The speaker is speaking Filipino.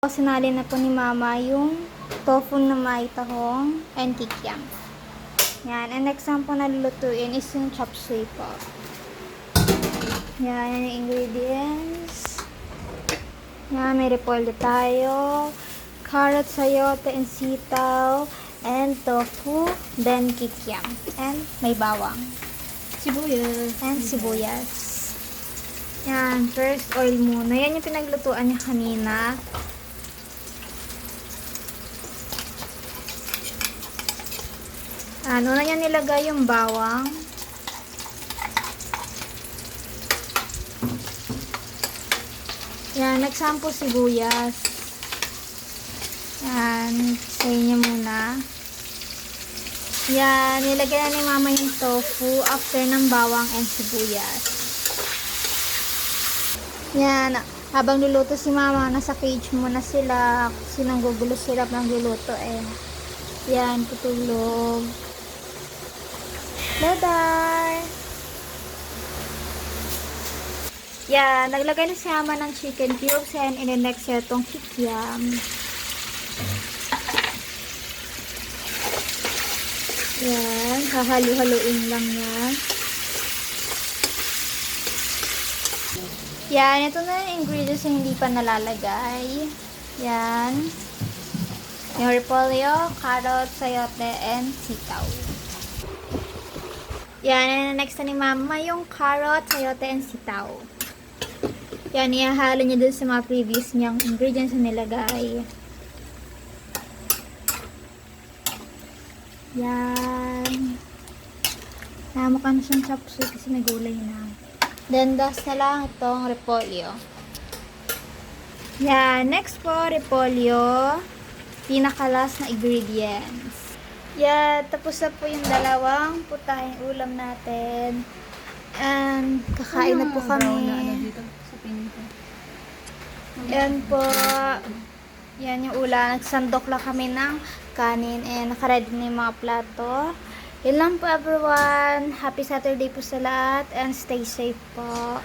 Sinali na po ni Mama yung tofu na may tahong and kikiam. Yan. And next naman po na lulutuin is yung chop suey po. Yan. Yan yung ingredients. Yan. May repolyo tayo. Carrot, sayote, and sitaw. And tofu. Then kikiam. And may bawang. Sibuyas. And sibuyas. Yan. First oil muna. Yan yung pinaglutuan niya kanina. Una niya nilagay yung bawang. Yan, nagsampo sibuyas. Yan, say niya muna. Yan, nilagay na ni Mama yung tofu after ng bawang and sibuyas. Yan, habang luluto si Mama, nasa cage muna sila. Kasi nanggugulo sila ng luluto eh. Yan, tutulog. Bye-bye! Yan, naglagay na si Mama ng chicken cubes and in-next siya itong kikiam. Yan, hahalu-haluin lang yan. Yan, ito na yung ingredients na hindi pa nalalagay. Yan. Yung repolyo, carrot, sayote, and sitaw. Yan, next na ni Mama yung carrot, sayote, and sitaw. Yan, ihahalo niya dun sa mga previous niyang ingredients na nilagay. Yan. Mukha na siyang chop suey kasi may gulay na. Then, das na lang itong repolyo. Yan, next po, repolyo. Pinakalas na ingredients. Yeah, tapos na po yung dalawang putahing ulam natin. And kakain na po kami. Yan po. Yan yung ulam. Nagsandok lang kami ng kanin and nakaready na yung mga plato. Yun lang po everyone. Happy Saturday po sa lahat and stay safe po.